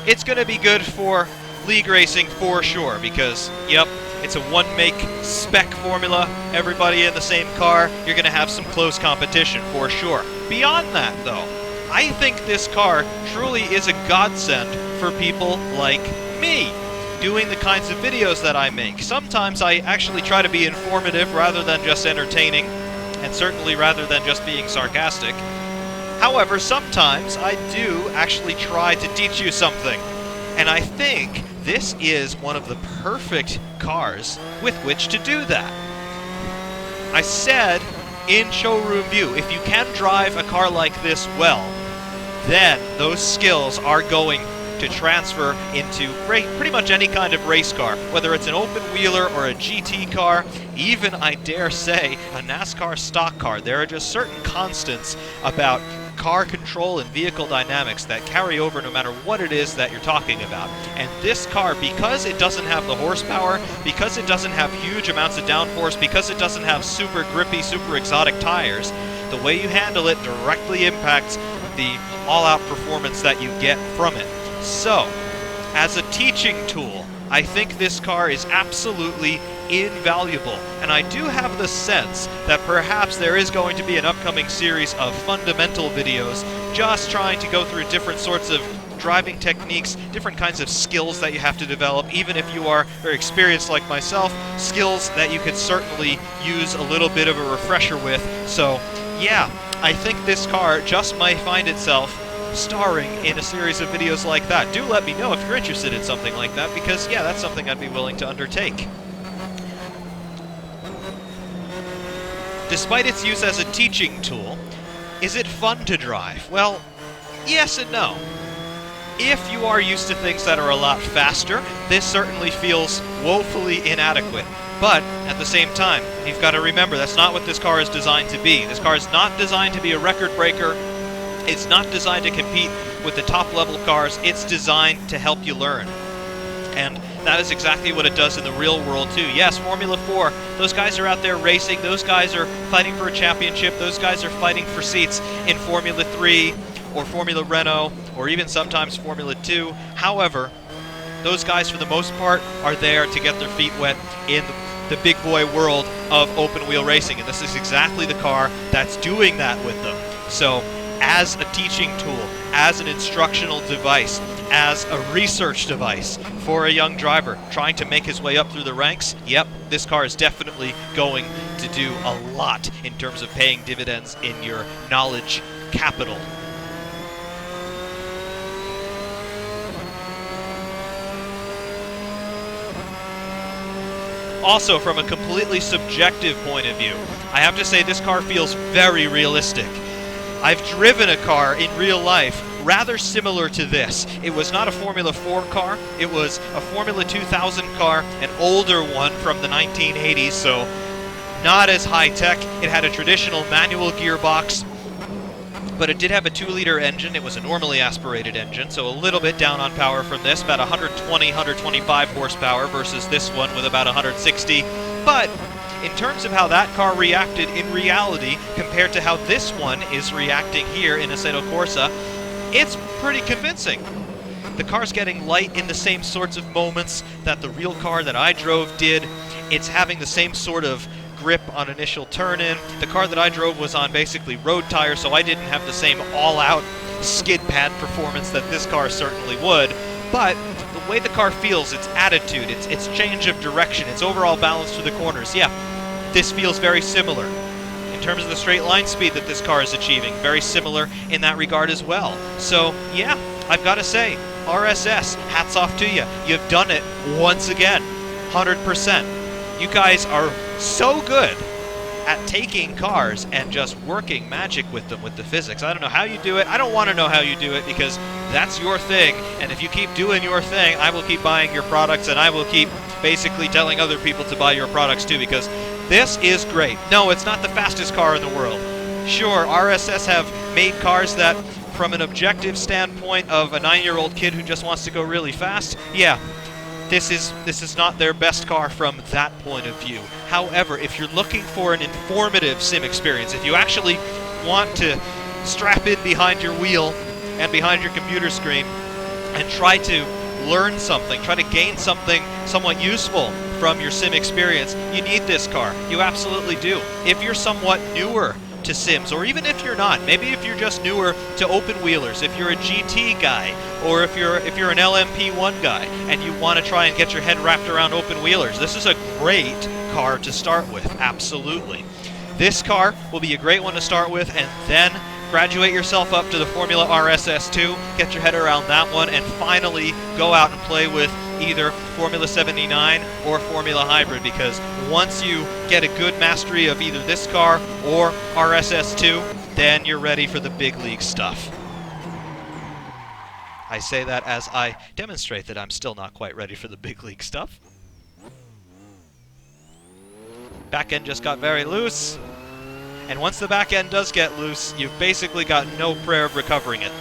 it's going to be good for league racing for sure, because, yep, it's a one-make spec formula, everybody in the same car, you're going to have some close competition for sure. Beyond that, though, I think this car truly is a godsend for people like me, doing the kinds of videos that I make. Sometimes I actually try to be informative rather than just entertaining, and certainly rather than just being sarcastic. However, sometimes I do actually try to teach you something, and I think this is one of the perfect cars with which to do that. I said in showroom view, if you can drive a car like this well, then those skills are going to transfer into pretty much any kind of race car, whether it's an open wheeler or a GT car, even, I dare say, a NASCAR stock car. There are just certain constants about car control and vehicle dynamics that carry over no matter what it is that you're talking about. And this car, because it doesn't have the horsepower, because it doesn't have huge amounts of downforce, because it doesn't have super grippy, super exotic tires, The way you handle it directly impacts the all-out performance that you get from it. So, as a teaching tool, I think this car is absolutely invaluable, and I do have the sense that perhaps there is going to be an upcoming series of fundamental videos just trying to go through different sorts of driving techniques, different kinds of skills that you have to develop, even if you are very experienced like myself, skills that you could certainly use a little bit of a refresher with. So yeah, I think this car just might find itself starring in a series of videos like that. Do let me know if you're interested in something like that, because yeah, that's something I'd be willing to undertake. Despite its use as a teaching tool, is it fun to drive? Well, yes and no. If you are used to things that are a lot faster, this certainly feels woefully inadequate. But, at the same time, you've got to remember that's not what this car is designed to be. This car is not designed to be a record breaker. It's not designed to compete with the top level cars. It's designed to help you learn. And that is exactly what it does in the real world too. Yes, Formula 4, those guys are out there racing, those guys are fighting for a championship, those guys are fighting for seats in Formula 3 or Formula Renault or even sometimes Formula 2. However, those guys for the most part are there to get their feet wet in the big boy world of open wheel racing, and this is exactly the car that's doing that with them. So, as a teaching tool, as an instructional device, as a research device for a young driver trying to make his way up through the ranks, yep, this car is definitely going to do a lot in terms of paying dividends in your knowledge capital. Also, from a completely subjective point of view, I have to say this car feels very realistic. I've driven a car in real life rather similar to this. It was not a Formula 4 car, it was a Formula 2000 car, an older one from the 1980s, so not as high-tech. It had a traditional manual gearbox, but it did have a 2-liter engine. It was a normally aspirated engine, so a little bit down on power from this, about 120, 125 horsepower versus this one with about 160. But in terms of how that car reacted in reality compared to how this one is reacting here in Assetto Corsa, it's pretty convincing. The car's getting light in the same sorts of moments that the real car that I drove did. It's having the same sort of grip on initial turn-in. The car that I drove was on basically road tires, so I didn't have the same all-out skid pad performance that this car certainly would. But the way the car feels, its attitude, its change of direction, its overall balance through the corners, yeah, this feels very similar. In terms of the straight line speed that this car is achieving, very similar in that regard as well. So, yeah, I've got to say, RSS, hats off to you. You've done it once again, 100%. You guys are so good at taking cars and just working magic with them with the physics. I don't know how you do it. I don't want to know how you do it, because that's your thing. And if you keep doing your thing, I will keep buying your products, and I will keep basically telling other people to buy your products too, because this is great. No, it's not the fastest car in the world. Sure, RSS have made cars that, from an objective standpoint of a 9-year-old kid who just wants to go really fast, yeah, this is not their best car from that point of view. However, if you're looking for an informative sim experience, if you actually want to strap in behind your wheel and behind your computer screen and try to learn something, try to gain something somewhat useful from your sim experience, you need this car. You absolutely do. If you're somewhat newer to sims, or even if you're not, maybe if you're just newer to open wheelers, if you're a GT guy, or if you're an LMP1 guy and you want to try and get your head wrapped around open wheelers, this is a great car to start with. Absolutely. This car will be a great one to start with, and then graduate yourself up to the Formula RSS 2, get your head around that one, and finally go out and play with either Formula 79 or Formula Hybrid, because once you get a good mastery of either this car or RSS 2, then you're ready for the big league stuff. I say that as I demonstrate that I'm still not quite ready for the big league stuff. Back end just got very loose. And once the back end does get loose, you've basically got no prayer of recovering it.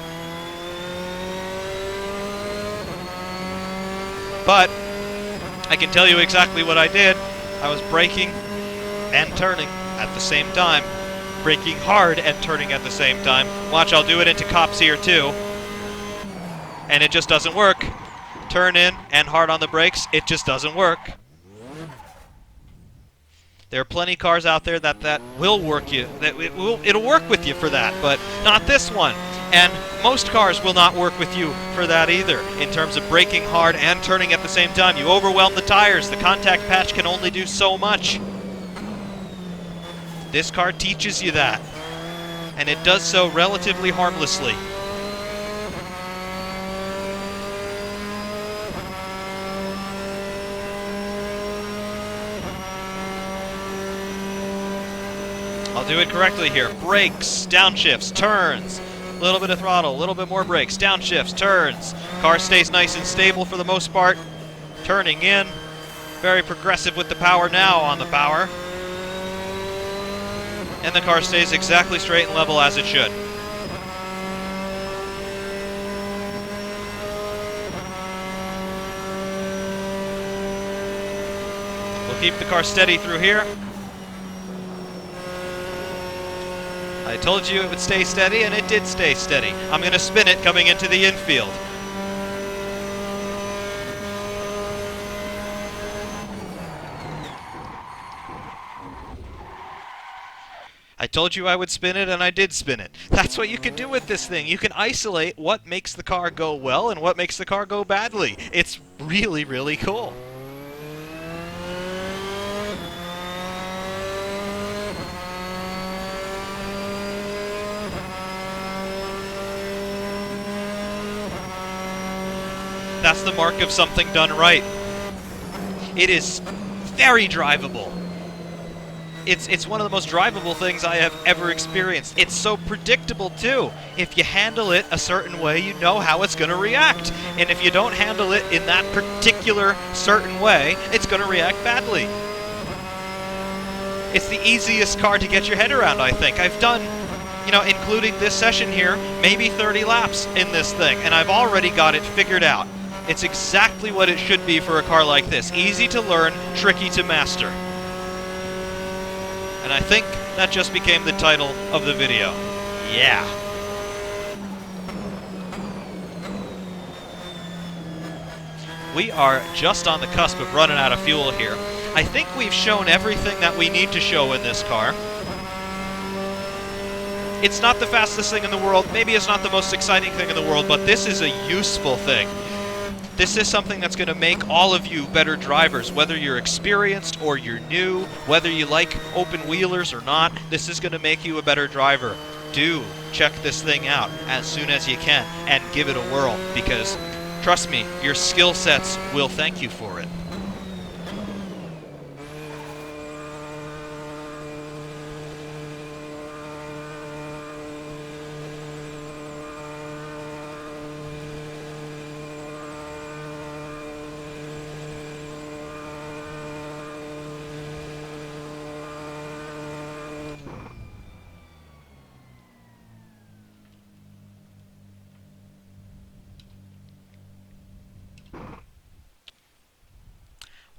But I can tell you exactly what I did. I was braking and turning at the same time. braking hard and turning at the same time. Watch, I'll do it into cops here too. And it just doesn't work. Turn in and hard on the brakes, it just doesn't work. There are plenty of cars out there that will work you, it'll work with you for that, but not this one. And most cars will not work with you for that either, in terms of braking hard and turning at the same time. You overwhelm the tires. The contact patch can only do so much. This car teaches you that, and it does so relatively harmlessly. I'll do it correctly here. Brakes, downshifts, turns. A little bit of throttle, a little bit more brakes, downshifts, turns. Car stays nice and stable for the most part. Turning in. Very progressive with the power now on the power. And the car stays exactly straight and level as it should. We'll keep the car steady through here. I told you it would stay steady, and it did stay steady. I'm going to spin it coming into the infield. I told you I would spin it, and I did spin it. That's what you can do with this thing. You can isolate what makes the car go well and what makes the car go badly. It's really, really cool. That's the mark of something done right. It is very drivable. It's one of the most drivable things I have ever experienced. It's so predictable, too. If you handle it a certain way, you know how it's going to react. And if you don't handle it in that particular certain way, it's going to react badly. It's the easiest car to get your head around, I think. I've done, including this session here, maybe 30 laps in this thing, and I've already got it figured out. It's exactly what it should be for a car like this. Easy to learn, tricky to master. And I think that just became the title of the video. Yeah. We are just on the cusp of running out of fuel here. I think we've shown everything that we need to show in this car. It's not the fastest thing in the world. Maybe it's not the most exciting thing in the world, but this is a useful thing. This is something that's going to make all of you better drivers, whether you're experienced or you're new, whether you like open wheelers or not. This is going to make you a better driver. Do check this thing out as soon as you can and give it a whirl, because trust me, your skill sets will thank you for it.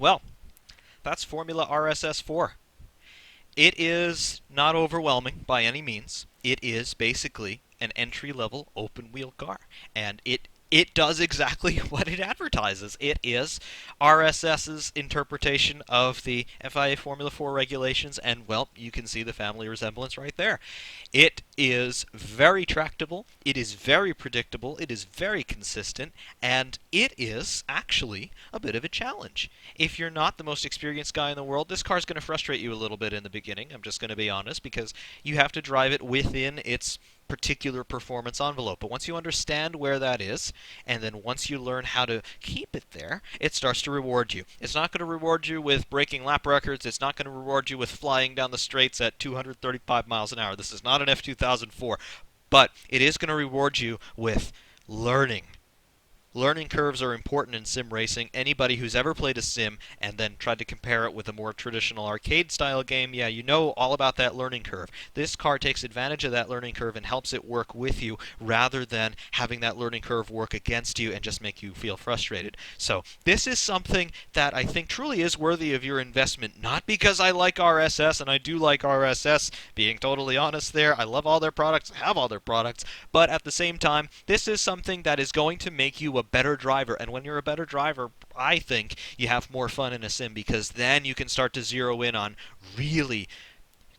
Well, that's Formula RSS 4. It is not overwhelming by any means. It is basically an entry-level open-wheel car, and it does exactly what it advertises. It is RSS's interpretation of the FIA Formula 4 regulations, and, well, you can see the family resemblance right there. It is very tractable, it is very predictable, it is very consistent, and it is actually a bit of a challenge. If you're not the most experienced guy in the world, this car's going to frustrate you a little bit in the beginning. I'm just going to be honest, because you have to drive it within its particular performance envelope. But once you understand where that is, and then once you learn how to keep it there, it starts to reward you. It's not going to reward you with breaking lap records. It's not going to reward you with flying down the straights at 235 miles an hour. This is not an F2004. But it is going to reward you with learning learning curves are important in sim racing. Anybody who's ever played a sim and then tried to compare it with a more traditional arcade-style game, yeah, you know all about that learning curve. This car takes advantage of that learning curve and helps it work with you rather than having that learning curve work against you and just make you feel frustrated. So this is something that I think truly is worthy of your investment, not because I like RSS, and I do like RSS, being totally honest there. I love all their products, I have all their products, but at the same time, this is something that is going to make you a better driver, and when you're a better driver, I think you have more fun in a sim because then you can start to zero in on really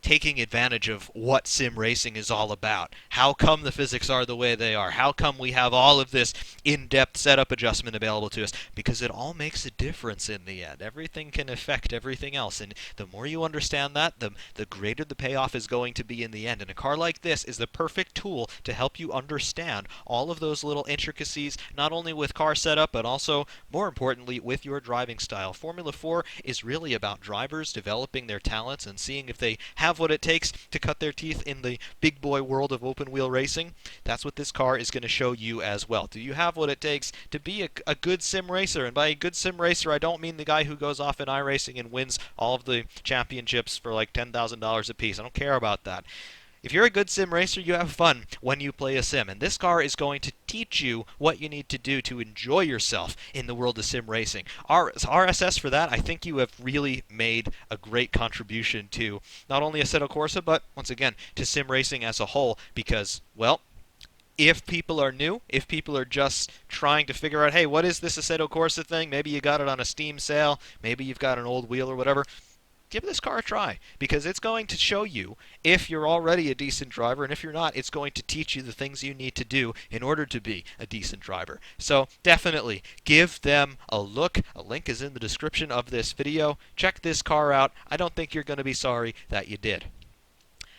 taking advantage of what sim racing is all about. How come the physics are the way they are? How come we have all of this in-depth setup adjustment available to us? Because it all makes a difference in the end. Everything can affect everything else, and the more you understand that, the greater the payoff is going to be in the end. And a car like this is the perfect tool to help you understand all of those little intricacies, not only with car setup, but also, more importantly, with your driving style. Formula 4 is really about drivers developing their talents and seeing if they have what it takes to cut their teeth in the big boy world of open wheel racing. That's what this car is going to show you as well. Do you have what it takes to be a good sim racer? And by a good sim racer, I don't mean the guy who goes off in iRacing and wins all of the championships for like $10,000 a piece. I don't care about that. If you're a good sim racer, you have fun when you play a sim, and this car is going to teach you what you need to do to enjoy yourself in the world of sim racing. RSS, for that, I think you have really made a great contribution to not only Assetto Corsa, but, once again, to sim racing as a whole, because, well, if people are new, if people are just trying to figure out, hey, what is this Assetto Corsa thing? Maybe you got it on a Steam sale, maybe you've got an old wheel or whatever, give this car a try, because it's going to show you if you're already a decent driver, and if you're not, it's going to teach you the things you need to do in order to be a decent driver. So definitely give them a look. A link is in the description of this video. Check this car out. I don't think you're going to be sorry that you did.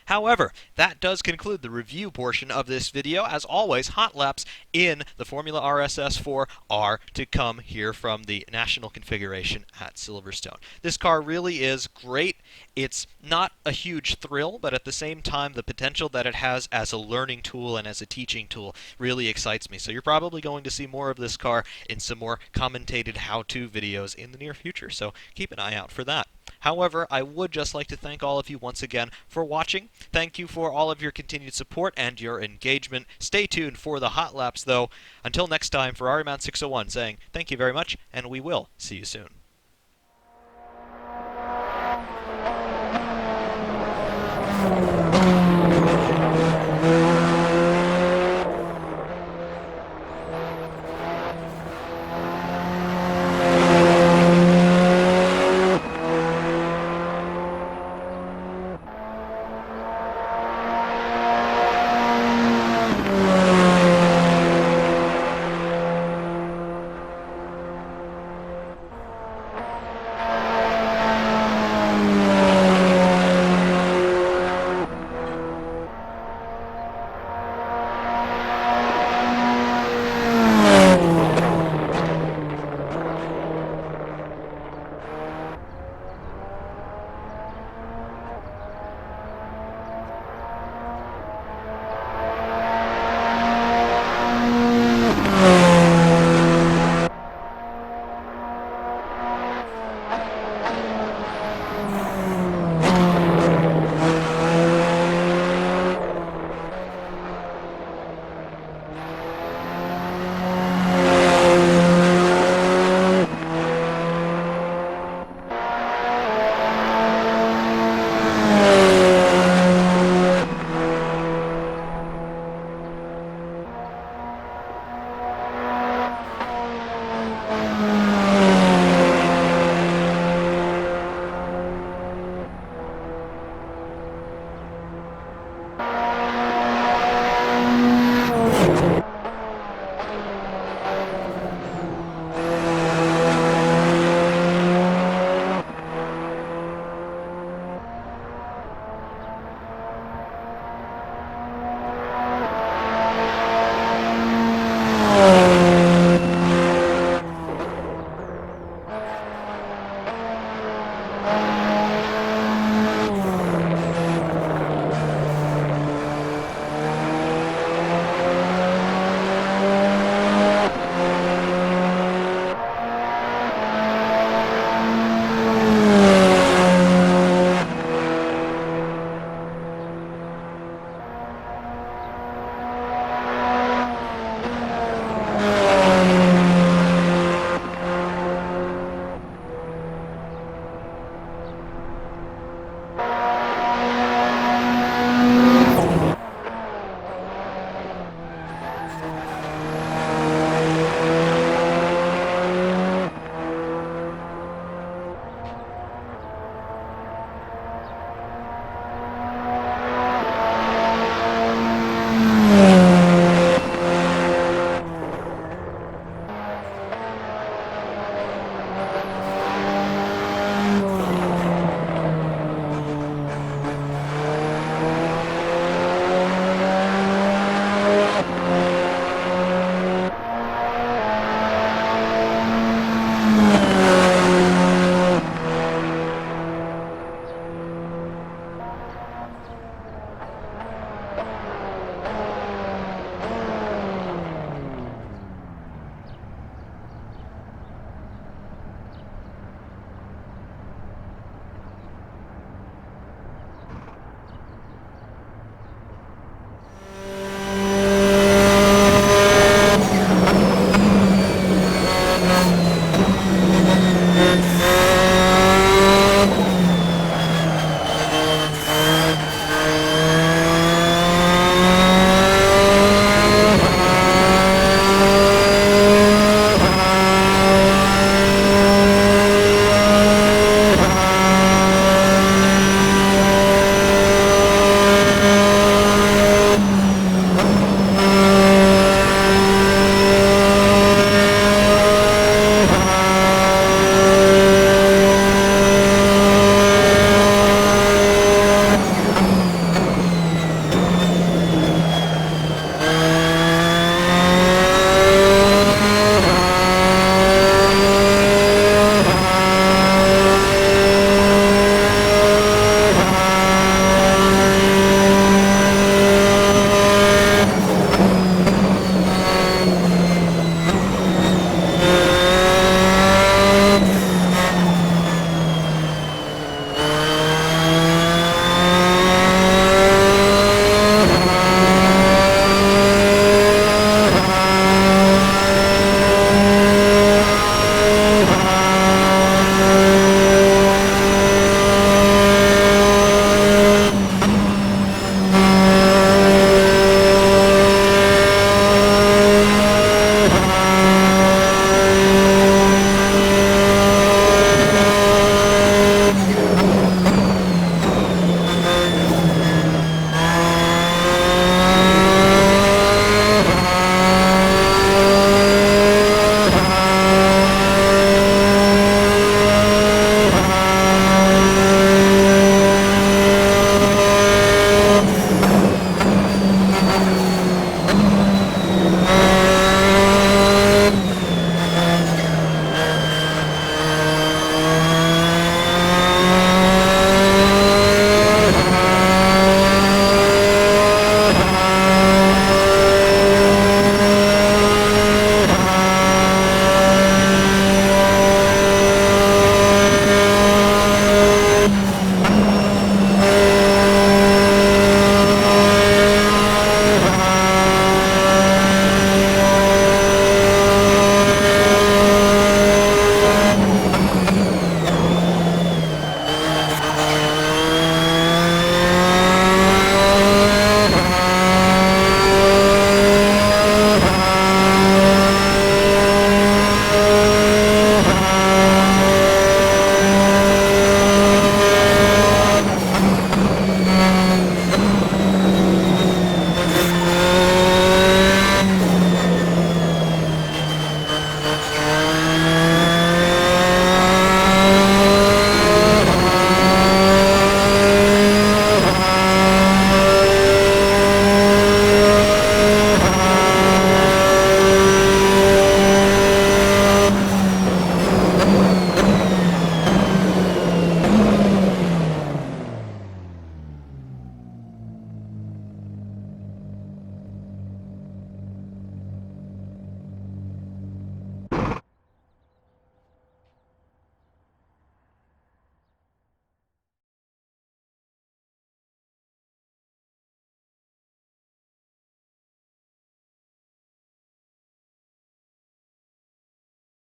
However, that does conclude the review portion of this video. As always, hot laps in the Formula RSS 4 are to come here from the national configuration at Silverstone. This car really is great. It's not a huge thrill, but at the same time, the potential that it has as a learning tool and as a teaching tool really excites me. So you're probably going to see more of this car in some more commentated how-to videos in the near future. So keep an eye out for that. However, I would just like to thank all of you once again for watching. Thank you for all of your continued support and your engagement. Stay tuned for the hot laps, though. Until next time, for RMan601 saying thank you very much, and we will see you soon.